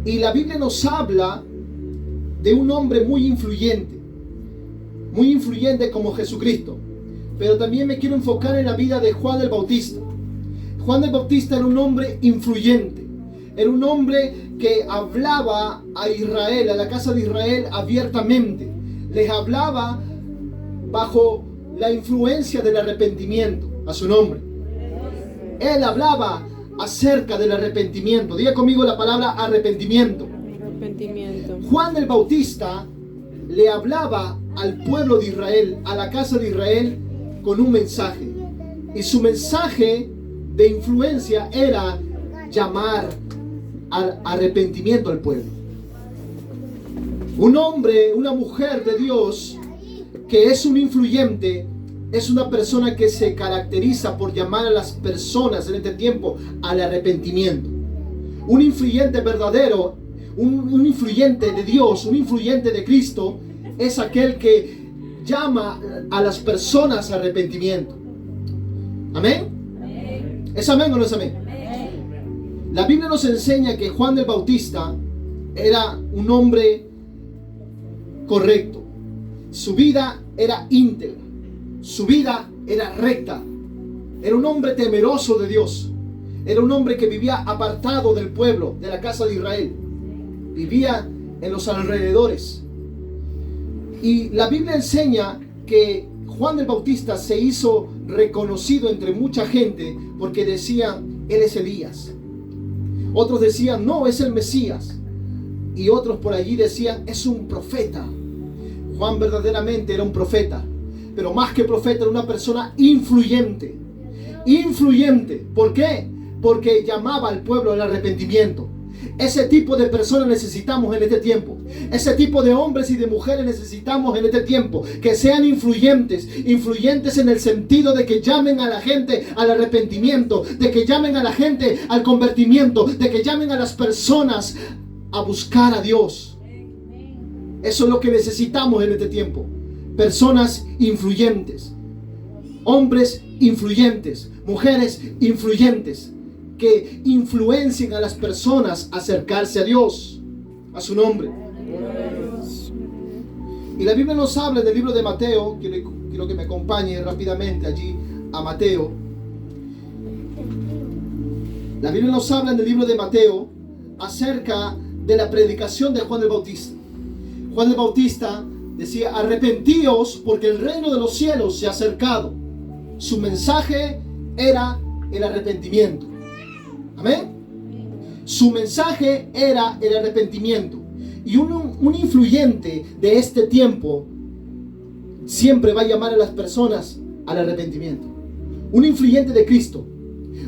Y la Biblia nos habla de un hombre muy influyente como Jesucristo. Pero también me quiero enfocar en la vida de Juan el Bautista. Juan el Bautista era un hombre influyente. Era un hombre que hablaba a Israel, a la casa de Israel abiertamente. Les hablaba bajo la influencia del arrepentimiento, a su nombre. Él hablaba acerca del arrepentimiento. Diga conmigo la palabra arrepentimiento. Juan el Bautista le hablaba al pueblo de Israel, a la casa de Israel, con un mensaje. Y su mensaje de influencia era llamar al arrepentimiento al pueblo. Un hombre, una mujer de Dios que es un influyente, es una persona que se caracteriza por llamar a las personas en este tiempo al arrepentimiento. Un influyente verdadero, un influyente de Dios, un influyente de Cristo, es aquel que llama a las personas al arrepentimiento. ¿Amén? ¿Es amén o no es amén? La Biblia nos enseña que Juan el Bautista era un hombre correcto. Su vida era íntegra. Su vida era recta. Era un hombre temeroso de Dios. Era un hombre que vivía apartado del pueblo, de la casa de Israel. Vivía en los alrededores. Y la Biblia enseña que Juan el Bautista se hizo reconocido entre mucha gente porque decían, él es Elías. Otros decían, no, es el Mesías. Y otros por allí decían, es un profeta. Juan verdaderamente era un profeta. Pero más que profeta, era una persona influyente. Influyente. ¿Por qué? Porque llamaba al pueblo al arrepentimiento. Ese tipo de personas necesitamos en este tiempo. Ese tipo de hombres y de mujeres necesitamos en este tiempo. Que sean influyentes. Influyentes en el sentido de que llamen a la gente al arrepentimiento. De que llamen a la gente al convertimiento. De que llamen a las personas a buscar a Dios. Eso es lo que necesitamos en este tiempo. Personas influyentes. Hombres influyentes. Mujeres influyentes. Que influencien a las personas a acercarse a Dios, a su nombre. Y la Biblia nos habla del libro de Mateo. Quiero que me acompañe rápidamente allí a Mateo. La Biblia nos habla en el libro de Mateo acerca de la predicación de Juan el Bautista. Juan el Bautista decía, arrepentíos porque el reino de los cielos se ha acercado. Su mensaje era el arrepentimiento. Amén. Su mensaje era el arrepentimiento. Y un influyente de este tiempo siempre va a llamar a las personas al arrepentimiento. Un influyente de Cristo.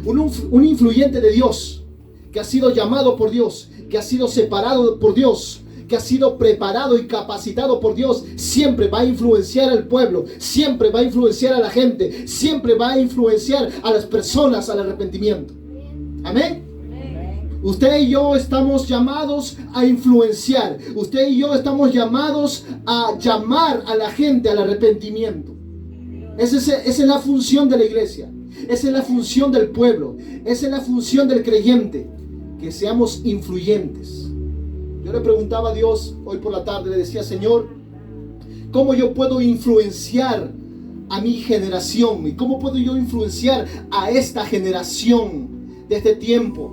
Un influyente de Dios. Que ha sido llamado por Dios. Que ha sido separado por Dios. Que ha sido preparado y capacitado por Dios. Siempre va a influenciar al pueblo. Siempre va a influenciar a la gente. Siempre va a influenciar a las personas al arrepentimiento. Amén. Usted y yo estamos llamados a influenciar. Usted y yo estamos llamados a llamar a la gente al arrepentimiento. Esa es la función de la iglesia. Esa es la función del pueblo. Esa es la función del creyente. Que seamos influyentes. Yo le preguntaba a Dios hoy por la tarde, le decía, Señor, ¿cómo yo puedo influenciar a mi generación? ¿Y cómo puedo yo influenciar a esta generación de este tiempo?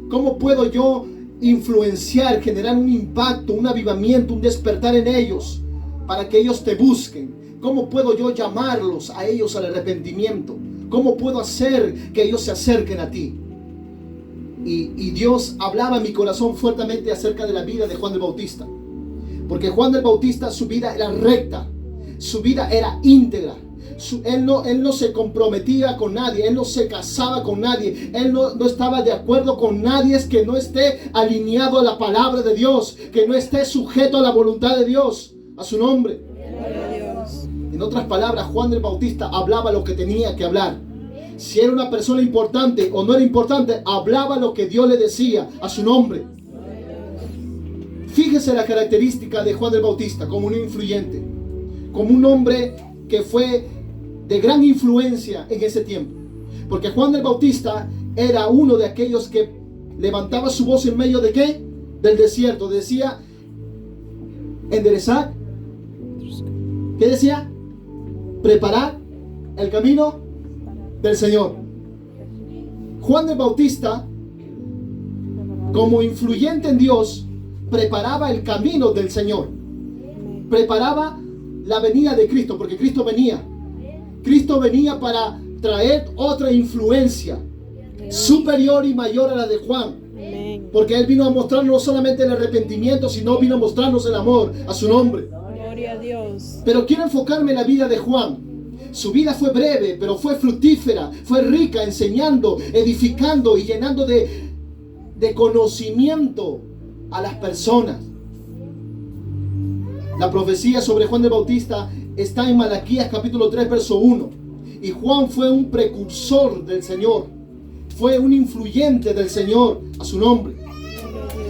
¿Cómo puedo yo influenciar, generar un impacto, un avivamiento, un despertar en ellos para que ellos te busquen? ¿Cómo puedo yo llamarlos a ellos al arrepentimiento? ¿Cómo puedo hacer que ellos se acerquen a ti? Y Dios hablaba en mi corazón fuertemente acerca de la vida de Juan el Bautista. Porque Juan el Bautista, su vida era recta, su vida era íntegra. Él no se comprometía con nadie, él no se casaba con nadie, él no estaba de acuerdo con nadie que no esté alineado a la palabra de Dios, que no esté sujeto a la voluntad de Dios, a su nombre. En otras palabras, Juan el Bautista hablaba lo que tenía que hablar. Si era una persona importante o no era importante, hablaba lo que Dios le decía, a su nombre. Fíjese la característica de Juan el Bautista como un influyente, como un hombre que fue de gran influencia en ese tiempo. Porque Juan el Bautista era uno de aquellos que levantaba su voz en medio de ¿qué? del desierto. Decía, enderezar. ¿Qué decía? Preparar el camino del Señor. Juan el Bautista, como influyente en Dios, preparaba el camino del Señor. Preparaba la venida de Cristo, porque Cristo venía. Cristo venía para traer otra influencia superior y mayor a la de Juan. Porque Él vino a mostrarnos no solamente el arrepentimiento, sino vino a mostrarnos el amor a su nombre. Gloria a Dios. Pero quiero enfocarme en la vida de Juan. Su vida fue breve, pero fue fructífera, fue rica, enseñando, edificando y llenando de conocimiento a las personas. La profecía sobre Juan el Bautista está en Malaquías capítulo 3, verso 1. Y Juan fue un precursor del Señor. Fue un influyente del Señor a su nombre.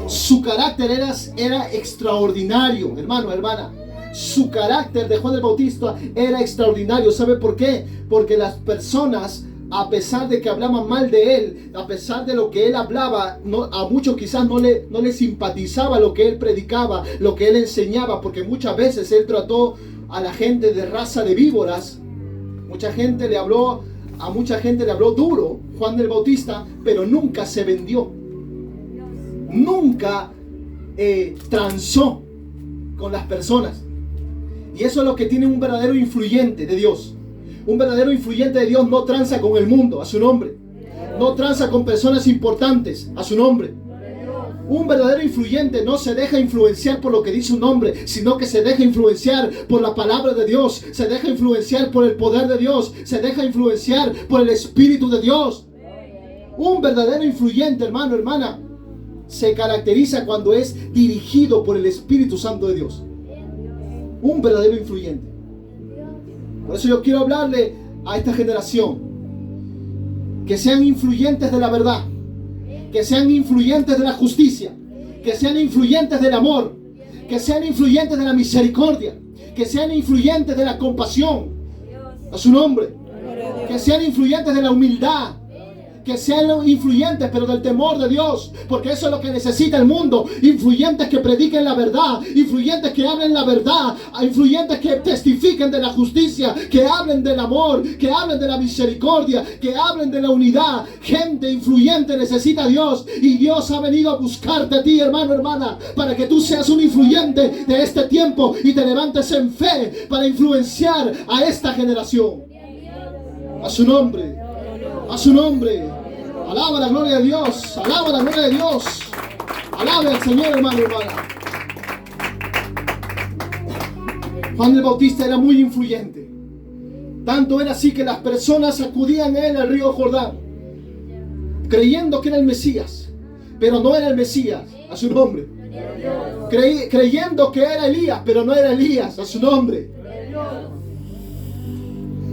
Su carácter era extraordinario, hermano, hermana. Su carácter de Juan el Bautista era extraordinario. ¿Sabe por qué? Porque las personas, a pesar de que hablaban mal de él, a pesar de lo que él hablaba, a muchos quizás no le simpatizaba lo que él predicaba, lo que él enseñaba, porque muchas veces él trató a la gente de raza de víboras. A mucha gente le habló duro, Juan el Bautista, pero nunca se vendió. Nunca transó con las personas. Y eso es lo que tiene un verdadero influyente de Dios. Un verdadero influyente de Dios no tranza con el mundo, a su nombre. No tranza con personas importantes, a su nombre. Un verdadero influyente no se deja influenciar por lo que dice un hombre, sino que se deja influenciar por la palabra de Dios. Se deja influenciar por el poder de Dios. Se deja influenciar por el Espíritu de Dios. Un verdadero influyente, hermano, hermana, se caracteriza cuando es dirigido por el Espíritu Santo de Dios. Un verdadero influyente. Por eso yo quiero hablarle a esta generación que sean influyentes de la verdad, que sean influyentes de la justicia, que sean influyentes del amor, que sean influyentes de la misericordia, que sean influyentes de la compasión, a su nombre, que sean influyentes de la humildad, que sean influyentes pero del temor de Dios, porque eso es lo que necesita el mundo. Influyentes que prediquen la verdad, influyentes que hablen la verdad, influyentes que testifiquen de la justicia, que hablen del amor, que hablen de la misericordia, que hablen de la unidad. Gente influyente necesita a Dios, y Dios ha venido a buscarte a ti, hermano, hermana, para que tú seas un influyente de este tiempo y te levantes en fe para influenciar a esta generación. A su nombre. A su nombre. Alaba la gloria de Dios. Alaba la gloria de Dios. Alabe al Señor, hermano, hermana. Juan el Bautista era muy influyente. Tanto era así que las personas acudían a él al río Jordán, creyendo que era el Mesías, pero no era el Mesías. A su nombre. Creyendo que era Elías, pero no era Elías. A su nombre.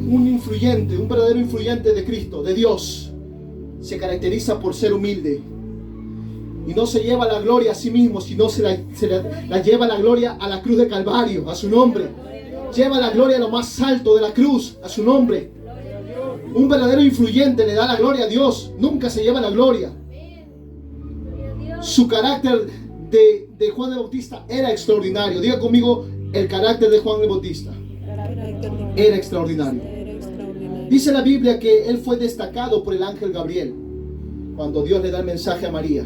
Un influyente, un verdadero influyente de Cristo, de Dios, se caracteriza por ser humilde y no se lleva la gloria a sí mismo, sino se la lleva la gloria a la cruz de Calvario, a su nombre. Lleva la gloria a lo más alto de la cruz, a su nombre. Un verdadero influyente le da la gloria a Dios, nunca se lleva la gloria. Su carácter de Juan el Bautista era extraordinario. Diga conmigo, el carácter de Juan el Bautista era extraordinario. Dice la Biblia que él fue destacado por el ángel Gabriel. Cuando Dios le da el mensaje a María,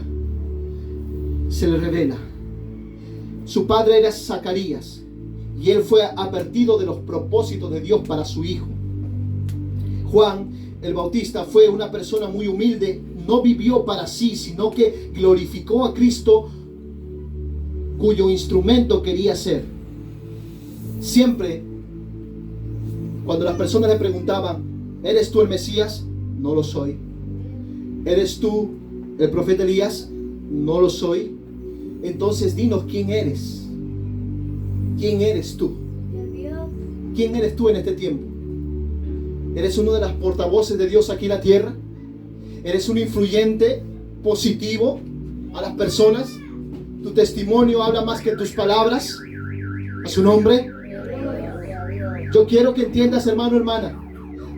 se le revela. Su padre era Zacarías y él fue advertido de los propósitos de Dios para su hijo. Juan el Bautista fue una persona muy humilde. No vivió para sí, sino que glorificó a Cristo, cuyo instrumento quería ser. Siempre, cuando las personas le preguntaban, ¿eres tú el Mesías? No lo soy. ¿Eres tú el profeta Elías? No lo soy. Entonces dinos quién eres. ¿Quién eres tú? ¿Quién eres tú en este tiempo? ¿Eres uno de las portavoces de Dios aquí en la tierra? ¿Eres un influyente positivo a las personas? ¿Tu testimonio habla más que tus palabras? A su nombre. Yo quiero que entiendas, hermano, hermana,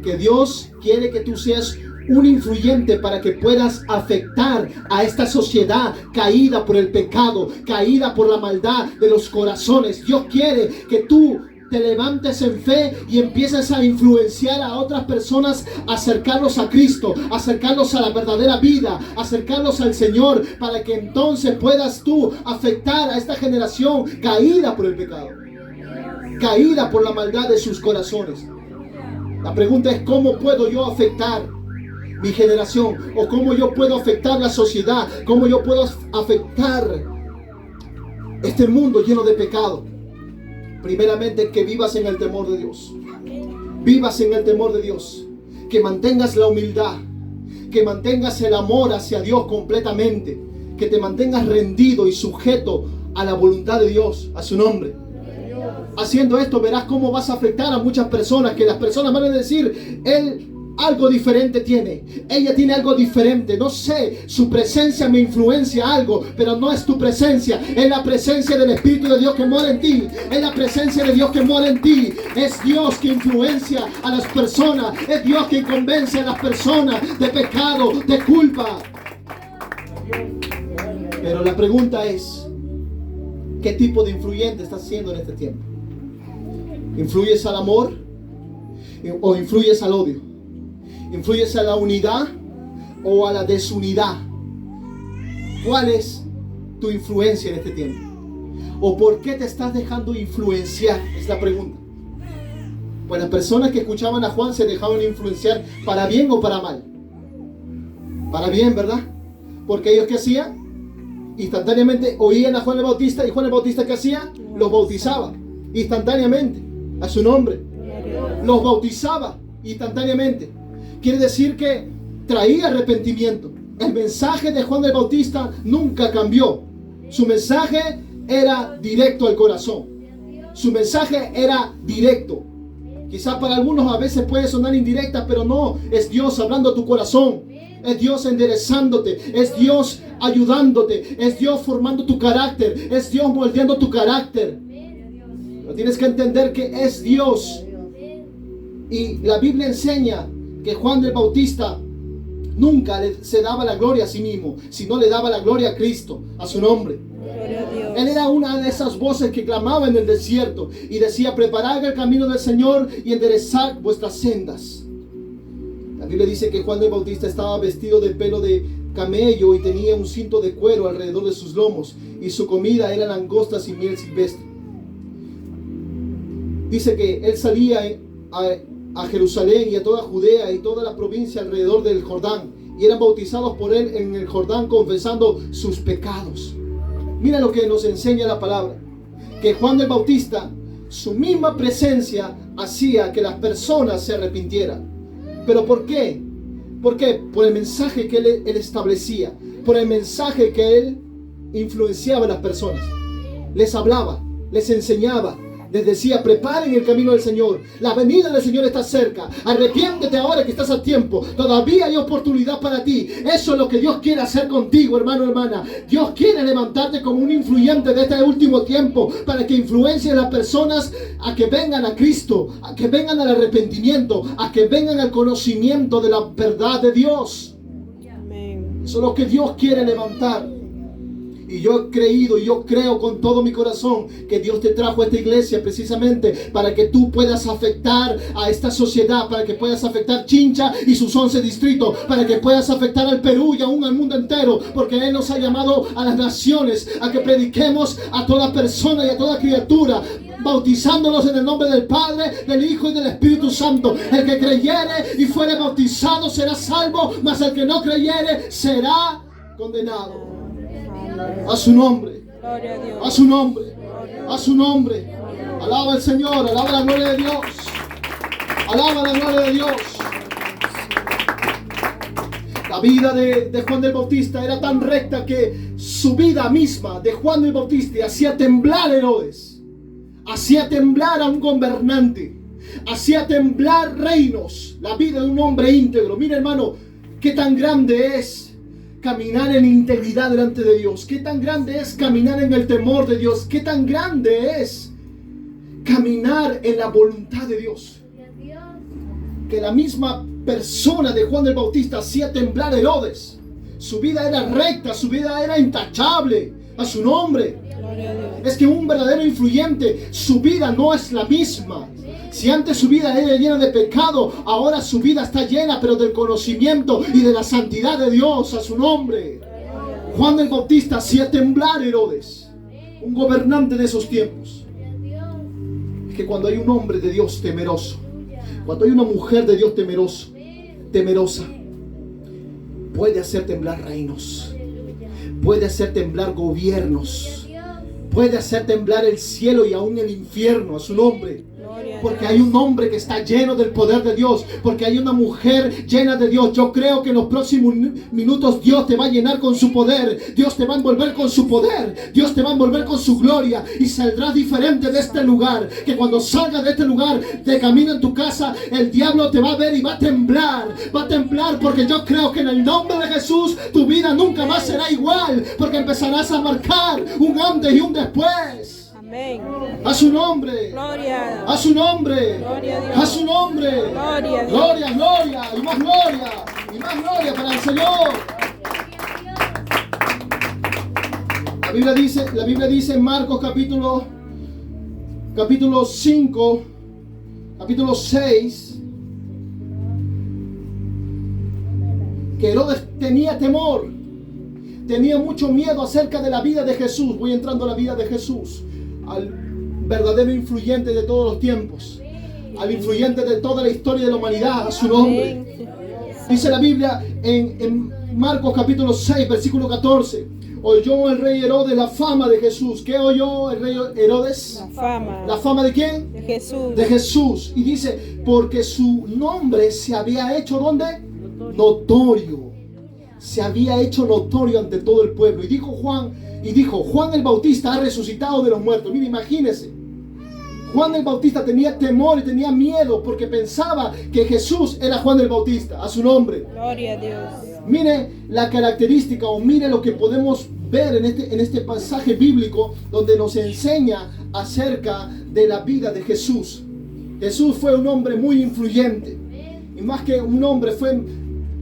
que Dios quiere que tú seas un influyente para que puedas afectar a esta sociedad caída por el pecado, caída por la maldad de los corazones. Dios quiere que tú te levantes en fe y empieces a influenciar a otras personas, acercarlos a Cristo, acercarlos a la verdadera vida, acercarlos al Señor, para que entonces puedas tú afectar a esta generación caída por el pecado, caída por la maldad de sus corazones. La pregunta es: ¿cómo puedo yo afectar mi generación? ¿O cómo yo puedo afectar la sociedad? ¿Cómo yo puedo afectar este mundo lleno de pecado? Primeramente, que vivas en el temor de Dios. Vivas en el temor de Dios. Que mantengas la humildad. Que mantengas el amor hacia Dios completamente. Que te mantengas rendido y sujeto a la voluntad de Dios, a su nombre. Haciendo esto verás cómo vas a afectar a muchas personas. Que las personas van a decir: él algo diferente tiene, ella tiene algo diferente, no sé, su presencia me influencia algo, pero no es tu presencia, es la presencia del Espíritu de Dios que mora en ti, es la presencia de Dios que mora en ti, es Dios que influencia a las personas, es Dios que convence a las personas de pecado, de culpa. Pero la pregunta es: ¿qué tipo de influyente estás siendo en este tiempo? ¿Influyes al amor o influyes al odio? ¿Influyes a la unidad o a la desunidad? ¿Cuál es tu influencia en este tiempo? ¿O por qué te estás dejando influenciar? Es la pregunta. Pues las personas que escuchaban a Juan se dejaban influenciar para bien o para mal. Para bien, ¿verdad? Porque ellos, ¿qué hacían? Instantáneamente oían a Juan el Bautista, y Juan el Bautista, ¿qué hacía? Los bautizaba instantáneamente a su nombre. Los bautizaba instantáneamente. Quiere decir que traía arrepentimiento. El mensaje de Juan el Bautista nunca cambió. Su mensaje era directo al corazón. Su mensaje era directo. Quizás para algunos a veces puede sonar indirecta, pero no, es Dios hablando a tu corazón. Es Dios enderezándote, es Dios ayudándote, es Dios formando tu carácter, es Dios moldeando tu carácter. Pero tienes que entender que es Dios. Y la Biblia enseña que Juan el Bautista nunca se daba la gloria a sí mismo, sino le daba la gloria a Cristo, a su nombre. Él era una de esas voces que clamaba en el desierto y decía: preparad el camino del Señor y enderezad vuestras sendas. La Biblia dice que Juan el Bautista estaba vestido de pelo de camello y tenía un cinto de cuero alrededor de sus lomos, y su comida eran langostas y miel silvestre. Dice que él salía a Jerusalén y a toda Judea y toda la provincia alrededor del Jordán, y eran bautizados por él en el Jordán, confesando sus pecados. Mira lo que nos enseña la palabra, que Juan el Bautista, su misma presencia hacía que las personas se arrepintieran. ¿Pero por qué? ¿Por qué? Por el mensaje que él establecía, por el mensaje que él influenciaba a las personas. Les hablaba, les enseñaba, les decía: preparen el camino del Señor, la venida del Señor está cerca, arrepiéntete ahora que estás a tiempo, todavía hay oportunidad para ti. Eso es lo que Dios quiere hacer contigo, hermano, hermana. Dios quiere levantarte como un influyente de este último tiempo, para que influencie a las personas a que vengan a Cristo, a que vengan al arrepentimiento, a que vengan al conocimiento de la verdad de Dios. Eso es lo que Dios quiere levantar. Y yo he creído y yo creo con todo mi corazón que Dios te trajo a esta iglesia precisamente para que tú puedas afectar a esta sociedad, para que puedas afectar Chincha y sus 11 distritos, para que puedas afectar al Perú y aún al mundo entero, porque Él nos ha llamado a las naciones a que prediquemos a toda persona y a toda criatura, bautizándolos en el nombre del Padre, del Hijo y del Espíritu Santo. El que creyere y fuere bautizado será salvo, mas el que no creyere será condenado. A su nombre, a su nombre, a su nombre. Alaba al Señor, alaba la gloria de Dios, alaba la gloria de Dios. La vida de Juan el Bautista era tan recta que su vida misma de Juan el Bautista hacía temblar a Herodes, hacía temblar a un gobernante, hacía temblar reinos. La vida de un hombre íntegro. Mira, hermano, qué tan grande es caminar en integridad delante de Dios. Qué tan grande es caminar en el temor de Dios. Qué tan grande es caminar en la voluntad de Dios. Que la misma persona de Juan el Bautista hacía temblar a Herodes. Su vida era recta, su vida era intachable. A su nombre. Es que un verdadero influyente, su vida no es la misma. Si antes su vida era llena de pecado, ahora su vida está llena, pero del conocimiento y de la santidad de Dios. A su nombre. Juan el Bautista hacía temblar a Herodes, un gobernante de esos tiempos. Es que cuando hay un hombre de Dios temeroso, cuando hay una mujer de Dios temerosa, puede hacer temblar reinos, puede hacer temblar gobiernos, puede hacer temblar el cielo y aún el infierno. A su nombre. Porque hay un hombre que está lleno del poder de Dios, porque hay una mujer llena de Dios. Yo creo que en los próximos minutos Dios te va a llenar con su poder, Dios te va a envolver con su poder, Dios te va a envolver con su gloria, y saldrás diferente de este lugar. Que cuando salgas de este lugar, de camino en tu casa, el diablo te va a ver y va a temblar, porque yo creo que en el nombre de Jesús tu vida nunca más será igual, porque empezarás a marcar un antes y un después. Amén. A su nombre. Gloria. A su nombre. Gloria a Dios. A su nombre. Gloria a Dios. Gloria, gloria. Y más gloria. Y más gloria para el Señor. La Biblia dice en Marcos capítulo 5, capítulo 6, que Herodes tenía temor. Tenía mucho miedo acerca de la vida de Jesús. Voy entrando a la vida de Jesús, al verdadero influyente de todos los tiempos, al influyente de toda la historia de la humanidad. A su nombre. Dice la Biblia en Marcos capítulo 6, versículo 14. Oyó el rey Herodes la fama de Jesús. ¿Qué oyó el rey Herodes? La fama. ¿La fama de quién? De Jesús. De Jesús. Y dice, porque su nombre se había hecho, ¿dónde? Notorio. Se había hecho notorio ante todo el pueblo. Y dijo Juan el Bautista ha resucitado de los muertos. Mira, imagínense. Juan el Bautista tenía temor y tenía miedo porque pensaba que Jesús era Juan el Bautista. A su nombre. Gloria a Dios. Mire la característica, o mire lo que podemos ver en este pasaje bíblico, donde nos enseña acerca de la vida de Jesús. Jesús fue un hombre muy influyente. Y más que un hombre, fue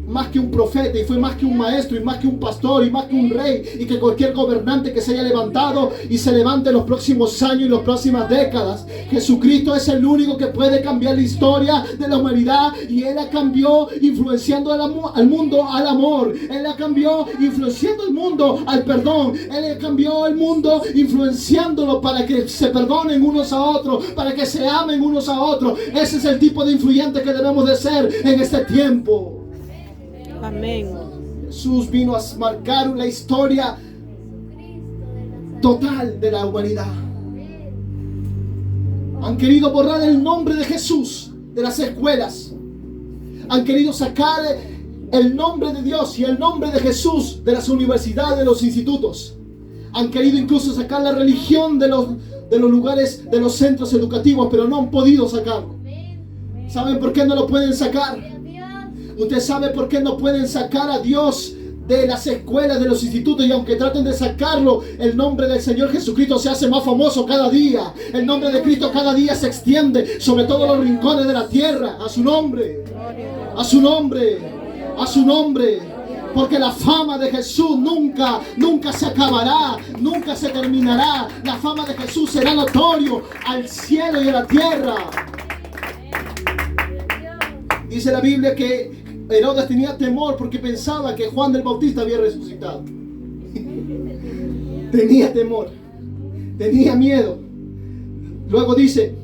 más que un profeta, y fue más que un maestro, y más que un pastor, y más que un rey, y que cualquier gobernante que se haya levantado y se levante en los próximos años y las próximas décadas. Jesucristo es el único que puede cambiar la historia de la humanidad, y Él la cambió influenciando al mundo al amor. Él la cambió influenciando al mundo al perdón. Él la cambió al mundo influenciándolo para que se perdonen unos a otros, para que se amen unos a otros. Ese es el tipo de influyente que debemos de ser en este tiempo. Amén. Jesús vino a marcar la historia total de la humanidad. Han querido borrar el nombre de Jesús de las escuelas. Han querido sacar el nombre de Dios y el nombre de Jesús de las universidades, de los institutos. Han querido incluso sacar la religión de los lugares, de los centros educativos, pero no han podido sacarlo. ¿Saben por qué no lo pueden sacar? Usted sabe por qué no pueden sacar a Dios de las escuelas, de los institutos, y aunque traten de sacarlo, el nombre del Señor Jesucristo se hace más famoso cada día. El nombre de Cristo cada día se extiende sobre todos los rincones de la tierra. A su nombre, a su nombre, a su nombre. Porque la fama de Jesús nunca se acabará, nunca se terminará. La fama de Jesús será notorio al cielo y a la tierra. Dice la Biblia que Herodes tenía temor porque pensaba que Juan el Bautista había resucitado. Tenía temor, tenía miedo. Luego dice,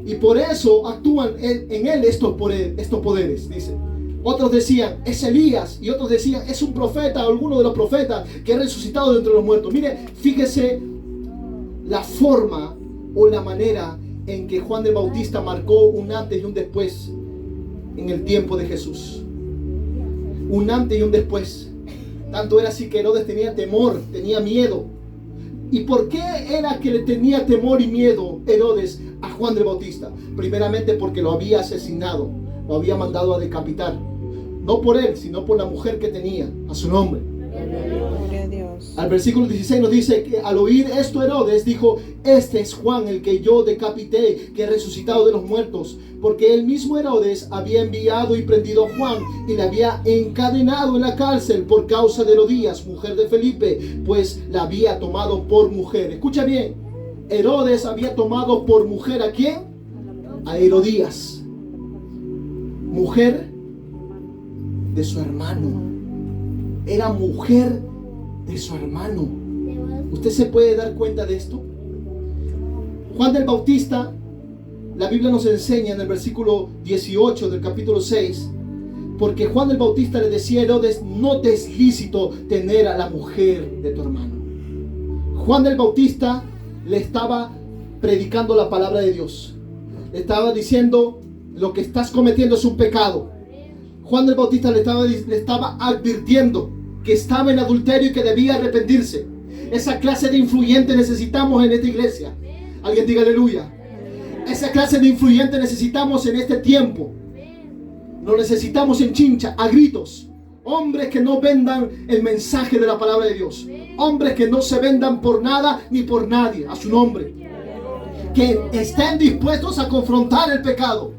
y por eso actúan en él estos poderes, dice. Otros decían, es Elías, y otros decían, es un profeta, alguno de los profetas que ha resucitado de entre los muertos. Mire, fíjese la forma o la manera en que Juan el Bautista marcó un antes y un después en el tiempo de Jesús. Un antes y un después. Tanto era así que Herodes tenía temor, tenía miedo. ¿Y por qué era que le tenía temor y miedo Herodes a Juan el Bautista? Primeramente porque lo había asesinado, lo había mandado a decapitar. No por él, sino por la mujer que tenía. A su nombre. Gloria a Dios. Al versículo 16 nos dice que al oír esto Herodes dijo: este es Juan, el que yo decapité, que he resucitado de los muertos. Porque el mismo Herodes había enviado y prendido a Juan y le había encadenado en la cárcel por causa de Herodías, mujer de Felipe, pues la había tomado por mujer. Escucha bien, Herodes había tomado por mujer ¿a quién? A Herodías, mujer de su hermano. Era mujer de su hermano. ¿Usted se puede dar cuenta de esto? Juan del Bautista, la Biblia nos enseña en el versículo 18 del capítulo 6, porque Juan el Bautista le decía a Herodes: no te es lícito tener a la mujer de tu hermano. Juan del Bautista le estaba predicando la palabra de Dios. Le estaba diciendo: lo que estás cometiendo es un pecado. Juan del Bautista le estaba advirtiendo que estaba en adulterio y que debía arrepentirse. Esa clase de influyente necesitamos en esta iglesia. Alguien diga aleluya. Esa clase de influyente necesitamos en este tiempo. Lo necesitamos en Chincha, a gritos. Hombres que no vendan el mensaje de la palabra de Dios. Hombres que no se vendan por nada ni por nadie, a su nombre. Que estén dispuestos a confrontar el pecado.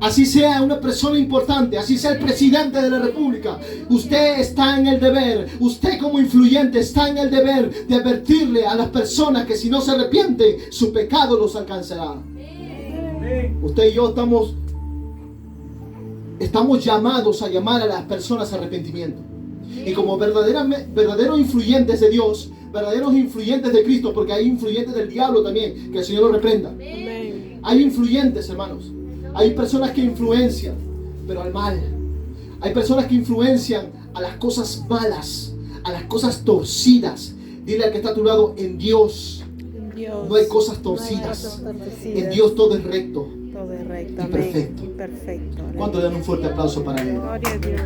Así sea una persona importante, así sea el presidente de la república, usted está en el deber, usted como influyente está en el deber de advertirle a las personas que si no se arrepienten, su pecado los alcanzará. Usted y yo estamos llamados a llamar a las personas a arrepentimiento. Y como verdaderos influyentes de Dios, verdaderos influyentes de Cristo, porque hay influyentes del diablo también, que el Señor lo reprenda. Hay influyentes, hermanos. Hay personas que influencian, pero al mal. Hay personas que influencian a las cosas malas, a las cosas torcidas. Dile al que está a tu lado: en Dios no hay cosas torcidas. En Dios todo es recto, y perfecto. ¿Cuánto le dan un fuerte aplauso para Él? Gloria a Dios.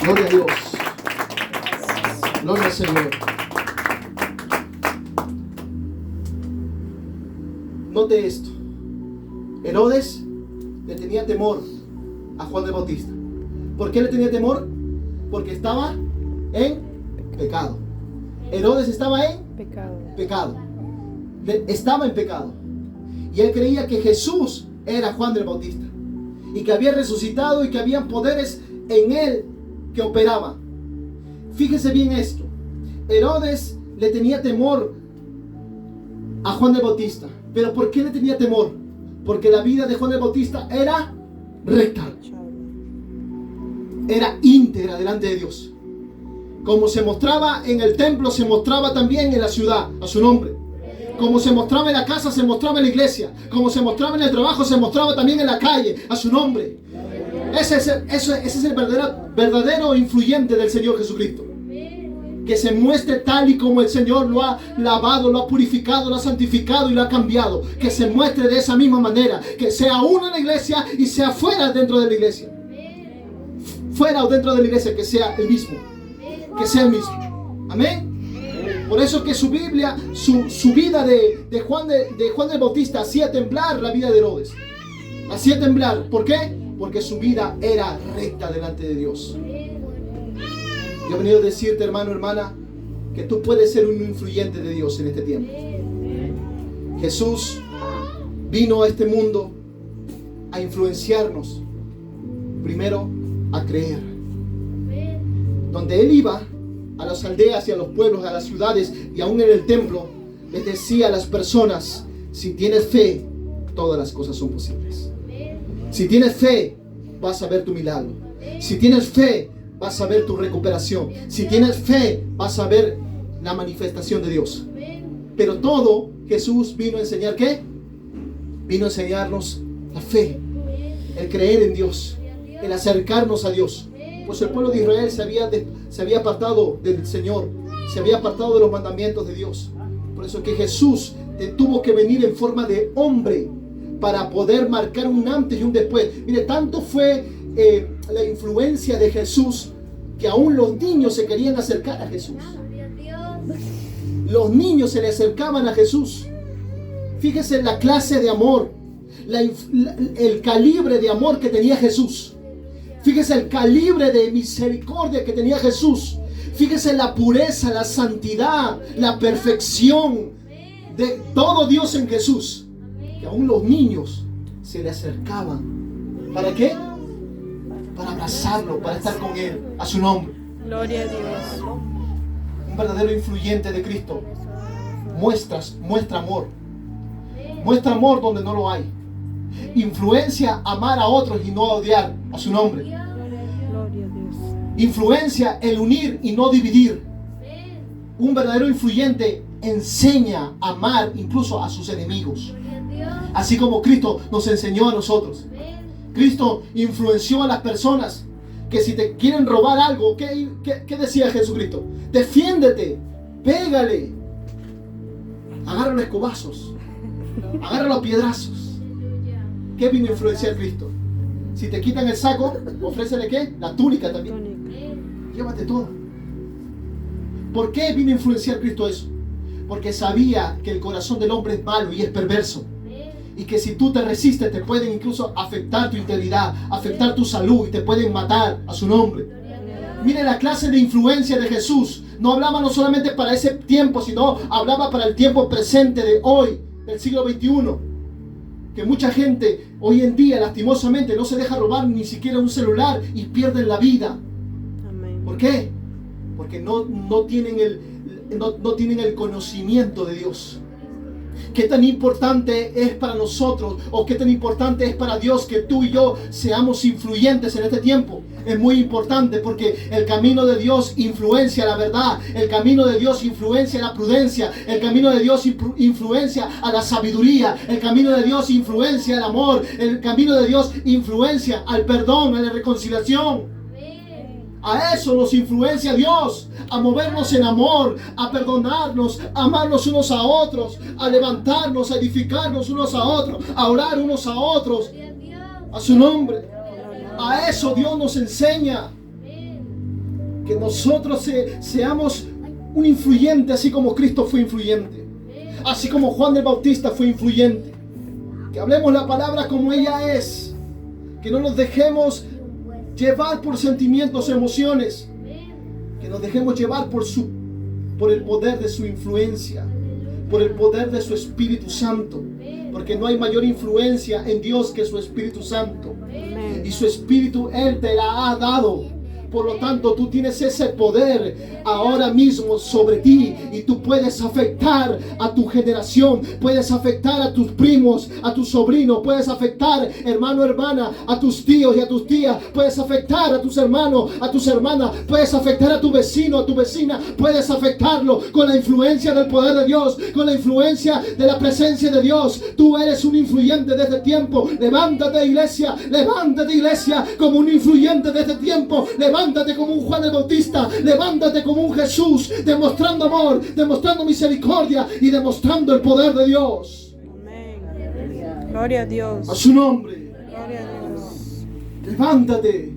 Gloria a Dios. Gloria al Señor. Note esto. Herodes le tenía temor a Juan el Bautista. ¿Por qué le tenía temor? Porque estaba en pecado. Herodes estaba en pecado. Estaba en pecado. Y él creía que Jesús era Juan el Bautista. Y que había resucitado y que había poderes en él que operaban. Fíjese bien esto. Herodes le tenía temor a Juan el Bautista. ¿Pero por qué le tenía temor? Porque la vida de Juan el Bautista era recta. Era íntegra delante de Dios. Como se mostraba en el templo, se mostraba también en la ciudad, a su nombre. Como se mostraba en la casa, se mostraba en la iglesia. Como se mostraba en el trabajo, se mostraba también en la calle, a su nombre. Ese es el verdadero influyente del Señor Jesucristo. Que se muestre tal y como el Señor lo ha lavado, lo ha purificado, lo ha santificado y lo ha cambiado. Que se muestre de esa misma manera. Que sea uno en la iglesia y sea fuera dentro de la iglesia. Fuera o dentro de la iglesia, que sea el mismo. Que sea el mismo. Amén. Por eso que su Biblia, su vida de Juan el Bautista hacía temblar la vida de Herodes. Hacía temblar. ¿Por qué? Porque su vida era recta delante de Dios. Yo he venido a decirte, hermano, hermana, que tú puedes ser un influyente de Dios en este tiempo. Jesús vino a este mundo a influenciarnos. Primero, a creer. Donde Él iba, a las aldeas y a los pueblos, a las ciudades y aún en el templo, les decía a las personas: si tienes fe, todas las cosas son posibles. Si tienes fe, vas a ver tu milagro. Si tienes fe, vas a ver tu recuperación. Si tienes fe, vas a ver la manifestación de Dios. Pero todo, Jesús vino a enseñar ¿qué? Vino a enseñarnos la fe, el creer en Dios, el acercarnos a Dios. Pues el pueblo de Israel se había apartado del Señor, se había apartado de los mandamientos de Dios. Por eso que Jesús tuvo que venir en forma de hombre para poder marcar un antes y un después. Mire, tanto fue la influencia de Jesús que aún los niños se querían acercar a Jesús. Los niños se le acercaban a Jesús. Fíjese la clase de amor, el calibre de amor que tenía Jesús. Fíjese el calibre de misericordia que tenía Jesús. Fíjese la pureza, la santidad, la perfección de todo Dios en Jesús. Que aún los niños se le acercaban. ¿Para qué? Para abrazarlo, para estar con Él, a su nombre. Gloria a Dios. Un verdadero influyente de Cristo muestra amor. Muestra amor donde no lo hay. Influencia amar a otros y no odiar, a su nombre. Gloria a Dios. Influencia el unir y no dividir. Un verdadero influyente enseña a amar incluso a sus enemigos. Así como Cristo nos enseñó a nosotros. Cristo influenció a las personas que si te quieren robar algo, ¿qué decía Jesucristo? Defiéndete, pégale, agárralo a escobazos, agárralo a piedrazos. ¿Qué vino a influenciar Cristo? Si te quitan el saco, ofrécele ¿qué? La túnica también. Llévate todo. ¿Por qué vino a influenciar Cristo eso? Porque sabía que el corazón del hombre es malo y es perverso. Y que si tú te resistes te pueden incluso afectar tu integridad, afectar tu salud y te pueden matar, a su nombre. Mire la clase de influencia de Jesús. No hablaba no solamente para ese tiempo, sino hablaba para el tiempo presente de hoy, del siglo XXI. Que mucha gente hoy en día lastimosamente no se deja robar ni siquiera un celular y pierden la vida. Amén. ¿Por qué? Porque no tienen el conocimiento de Dios. ¿Qué tan importante es para nosotros o qué tan importante es para Dios que tú y yo seamos influyentes en este tiempo? Es muy importante porque el camino de Dios influencia la verdad, el camino de Dios influencia la prudencia, el camino de Dios influencia a la sabiduría, el camino de Dios influencia el amor, el camino de Dios influencia al perdón, a la reconciliación. A eso nos influencia Dios, a movernos en amor, a perdonarnos, a amarnos unos a otros, a levantarnos, a edificarnos unos a otros, a orar unos a otros, a su nombre. A eso Dios nos enseña, que nosotros seamos un influyente así como Cristo fue influyente, así como Juan el Bautista fue influyente. Que hablemos la palabra como ella es, que no nos dejemos llevar por sentimientos, emociones, que nos dejemos llevar por el poder de su influencia, por el poder de su Espíritu Santo, porque no hay mayor influencia en Dios que su Espíritu Santo. Y su Espíritu Él te la ha dado. Por lo tanto, tú tienes ese poder ahora mismo sobre ti y tú puedes afectar a tu generación, puedes afectar a tus primos, a tus sobrinos, puedes afectar, hermano, hermana, a tus tíos y a tus tías, puedes afectar a tus hermanos, a tus hermanas, puedes afectar a tu vecino, a tu vecina, puedes afectarlo con la influencia del poder de Dios, con la influencia de la presencia de Dios. Tú eres un influyente de este tiempo. Levántate, iglesia, como un influyente de este tiempo. Levántate como un Juan el Bautista, levántate como un Jesús, demostrando amor, demostrando misericordia y demostrando el poder de Dios. Amén. Gloria a Dios. A su nombre. Gloria a Dios. Levántate.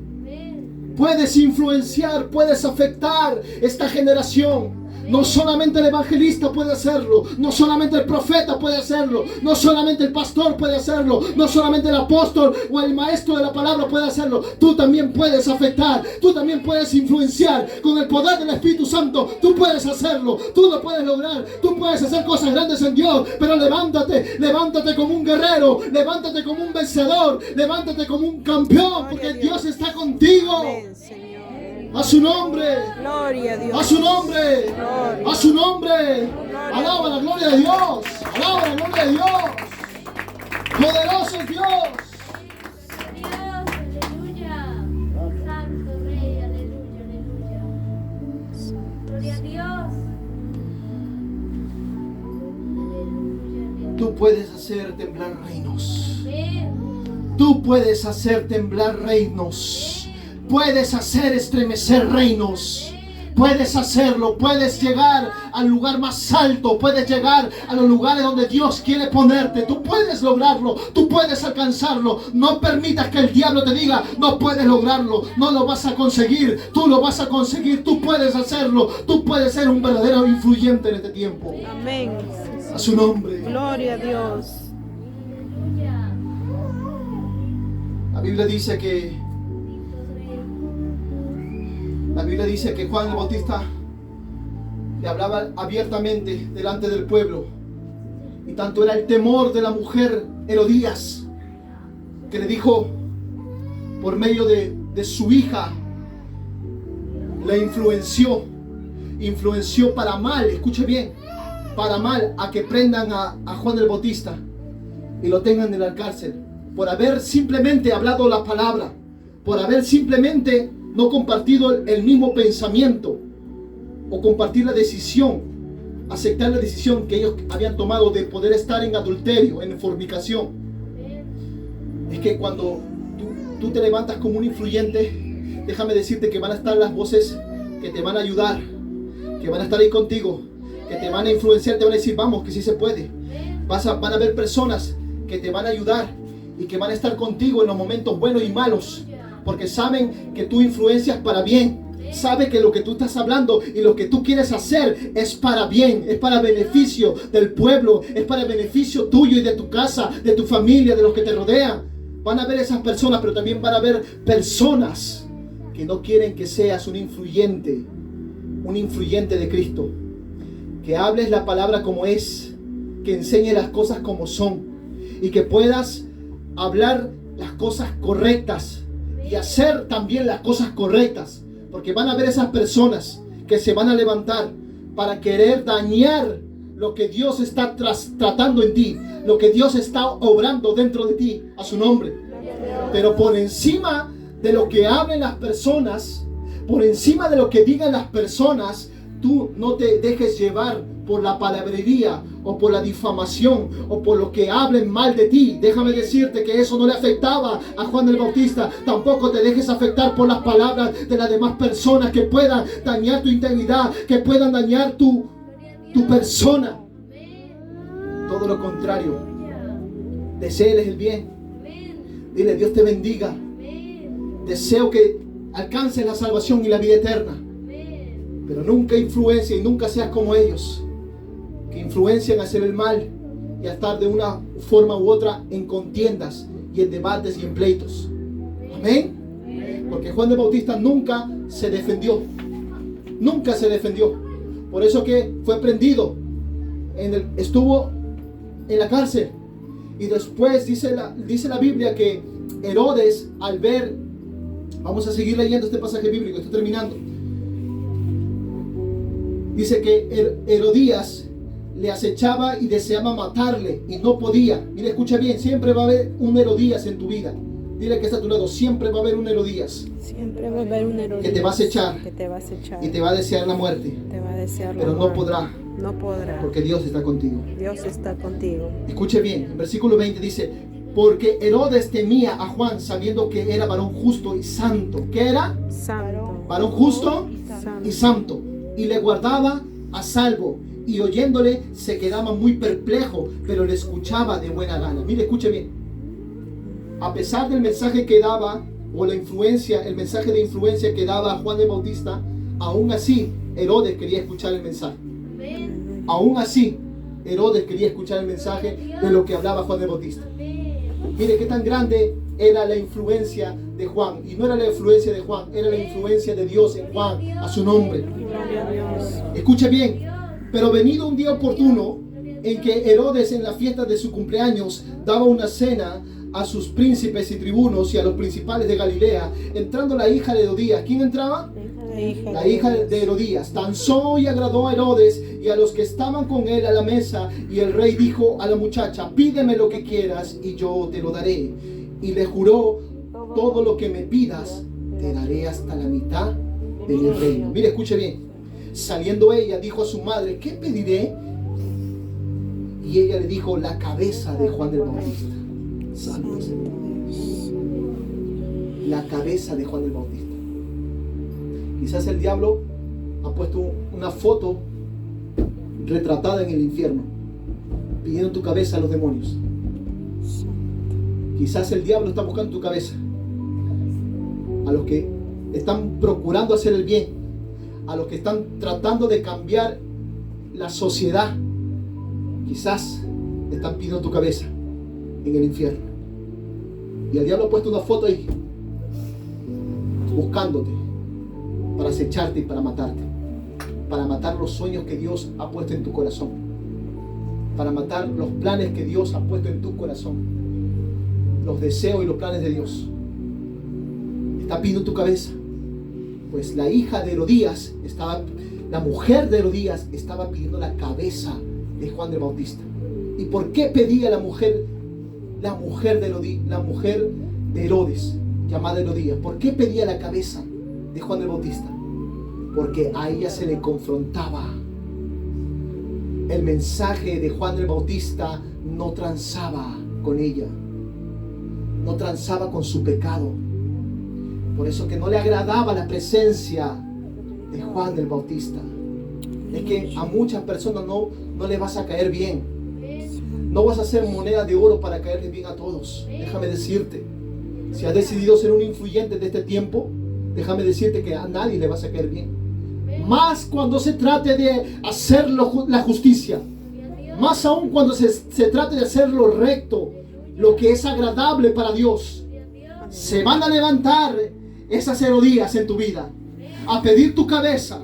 Puedes influenciar, puedes afectar esta generación. No solamente el evangelista puede hacerlo, no solamente el profeta puede hacerlo, no solamente el pastor puede hacerlo, no solamente el apóstol o el maestro de la palabra puede hacerlo. Tú también puedes afectar, tú también puedes influenciar con el poder del Espíritu Santo. Tú puedes hacerlo, tú lo puedes lograr, tú puedes hacer cosas grandes en Dios. Pero levántate como un guerrero, levántate como un vencedor, levántate como un campeón, porque Dios está contigo. Amén, Señor. A su nombre. Gloria a Dios. A su nombre. Gloria. A su nombre. Alaba la gloria de Dios. Alaba la gloria de Dios. Poderoso es Dios. Dios, aleluya. Santo Rey, aleluya, aleluya. Gloria a Dios. Aleluya. Tú puedes hacer temblar reinos. Amén. Tú puedes hacer temblar reinos. Puedes hacer estremecer reinos. Puedes hacerlo, puedes llegar al lugar más alto, puedes llegar a los lugares donde Dios quiere ponerte. Tú puedes lograrlo, tú puedes alcanzarlo. No permitas que el diablo te diga, no puedes lograrlo, no lo vas a conseguir. Tú lo vas a conseguir, tú puedes hacerlo. Tú puedes ser un verdadero influyente en este tiempo. Amén. A su nombre. Gloria a Dios. Aleluya. La Biblia dice que La Biblia dice que Juan el Bautista le hablaba abiertamente delante del pueblo. Y tanto era el temor de la mujer Herodías, que le dijo por medio de su hija, la influenció para mal, escuche bien, para mal, a que prendan a Juan el Bautista y lo tengan en la cárcel, por haber simplemente hablado la palabra, por haber simplemente no compartido el mismo pensamiento o compartir la decisión, aceptar la decisión que ellos habían tomado de poder estar en adulterio, en fornicación. Es que cuando tú te levantas como un influyente, déjame decirte que van a estar las voces que te van a ayudar, que van a estar ahí contigo, que te van a influenciar, te van a decir, vamos, que sí se puede. Van a haber personas que te van a ayudar y que van a estar contigo en los momentos buenos y malos, porque saben que tú influencias para bien. Sabe que lo que tú estás hablando y lo que tú quieres hacer es para bien, es para beneficio del pueblo, es para beneficio tuyo y de tu casa, de tu familia, de los que te rodean. Van a ver esas personas, pero también van a ver personas que no quieren que seas un influyente de Cristo. Que hables la palabra como es, que enseñes las cosas como son y que puedas hablar las cosas correctas y hacer también las cosas correctas. Porque van a haber esas personas que se van a levantar para querer dañar lo que Dios está tratando en ti, lo que Dios está obrando dentro de ti, a su nombre. Pero por encima de lo que hablen las personas, por encima de lo que digan las personas, tú no te dejes llevar por la palabrería o por la difamación o por lo que hablen mal de ti. Déjame decirte que eso no le afectaba a Juan el Bautista. Tampoco te dejes afectar por las palabras de las demás personas que puedan dañar tu integridad, que puedan dañar tu persona. Todo lo contrario, deséales el bien. Dile, Dios te bendiga. Deseo que alcances la salvación y la vida eterna. Pero nunca influencia y nunca seas como ellos, que influencian a hacer el mal y a estar de una forma u otra en contiendas y en debates y en pleitos. Amén. Porque Juan el Bautista nunca se defendió. Nunca se defendió. Por eso que fue prendido. Estuvo en la cárcel. Y después dice la Biblia que Herodes, al ver, vamos a seguir leyendo este pasaje bíblico, estoy terminando. Dice que Herodías le acechaba y deseaba matarle y no podía. Mira, escucha bien, siempre va a haber un Herodías en tu vida. Dile que está a tu lado, siempre va a haber un Herodías. Siempre va a haber un Herodías que te va a acechar, que te va a acechar y te va a desear la muerte. Te va a desear pero la no muerte. podrá. No podrá. Porque Dios está contigo. Dios está contigo. Escuche bien, en versículo 20 dice, porque Herodes temía a Juan sabiendo que era varón justo y santo. ¿Qué era? Santo. Varón justo Santo. y santo. Y le guardaba a salvo. Y oyéndole se quedaba muy perplejo, pero le escuchaba de buena gana. Mire, escuche bien. A pesar del mensaje que daba, o la influencia, el mensaje de influencia que daba a Juan el Bautista, aún así Herodes quería escuchar el mensaje. Aún así Herodes quería escuchar el mensaje de lo que hablaba Juan el Bautista. Mire qué tan grande era la influencia de Juan. Y no era la influencia de Juan, era la influencia de Dios en Juan, a su nombre. Gloria a Dios. Escuche bien. Pero venido un día oportuno en que Herodes, en la fiesta de su cumpleaños, daba una cena a sus príncipes y tribunos y a los principales de Galilea, entrando la hija de Herodías. ¿Quién entraba? La hija de Herodías. Danzó y agradó a Herodes y a los que estaban con él a la mesa, y el rey dijo a la muchacha, pídeme lo que quieras y yo te lo daré. Y le juró, todo lo que me pidas te daré hasta la mitad de mi reino. Mire, escuche bien. Saliendo ella dijo a su madre, ¿qué pediré? Y ella le dijo, la cabeza de Juan el Bautista. Salve, Señor. La cabeza de Juan el Bautista. Quizás el diablo ha puesto una foto retratada en el infierno, pidiendo tu cabeza a los demonios. Quizás el diablo está buscando tu cabeza. A los que están procurando hacer el bien, a los que están tratando de cambiar la sociedad, quizás están pidiendo tu cabeza en el infierno. Y el diablo ha puesto una foto ahí, buscándote. para acecharte y para matarte, para matar los sueños que Dios ha puesto en tu corazón, para matar los planes que Dios ha puesto en tu corazón, los deseos y los planes de Dios. Está pidiendo tu cabeza. Pues la hija de Herodías la mujer de Herodías estaba pidiendo la cabeza de Juan el Bautista. ¿Y por qué pedía la mujer de Herodes, llamada Herodías? ¿Por qué pedía la cabeza de Juan el Bautista? Porque a ella se le confrontaba. El mensaje de Juan el Bautista no transaba con ella, no transaba con su pecado. Por eso que no le agradaba la presencia de Juan el Bautista. Es que a muchas personas no le vas a caer bien. No vas a hacer moneda de oro para caerle bien a todos. Déjame decirte, si has decidido ser un influyente de este tiempo, déjame decirte que a nadie le vas a caer bien. Más cuando se trate de hacer la justicia. Más aún cuando se trate de hacer lo recto, lo que es agradable para Dios. Se van a levantar esas Herodías en tu vida a pedir tu cabeza.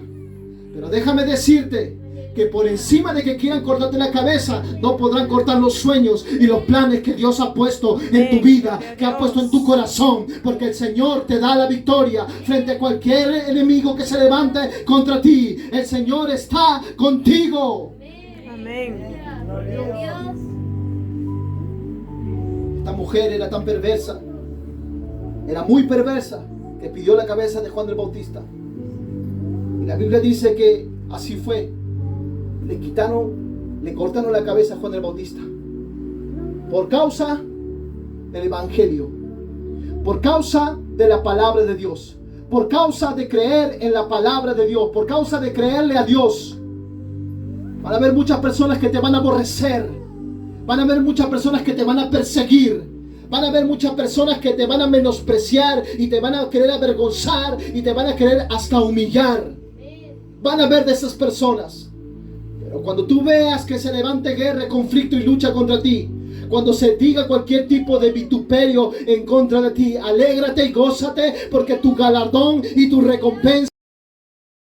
Pero déjame decirte que por encima de que quieran cortarte la cabeza, no podrán cortar los sueños y los planes que Dios ha puesto en tu vida, que ha puesto en tu corazón, porque el Señor te da la victoria frente a cualquier enemigo que se levante contra ti. El Señor está contigo. Amén. Esta mujer era tan perversa, era muy perversa, que pidió la cabeza de Juan el Bautista. Y la Biblia dice que así fue. Le cortaron la cabeza a Juan el Bautista por causa del Evangelio, por causa de la palabra de Dios, por causa de creer en la palabra de Dios, por causa de creerle a Dios. Van a haber muchas personas que te van a aborrecer, van a haber muchas personas que te van a perseguir, van a haber muchas personas que te van a menospreciar y te van a querer avergonzar y te van a querer hasta humillar. Van a haber de esas personas. Pero cuando tú veas que se levante guerra, conflicto y lucha contra ti, cuando se diga cualquier tipo de vituperio en contra de ti, alégrate y gózate, porque tu galardón y tu recompensa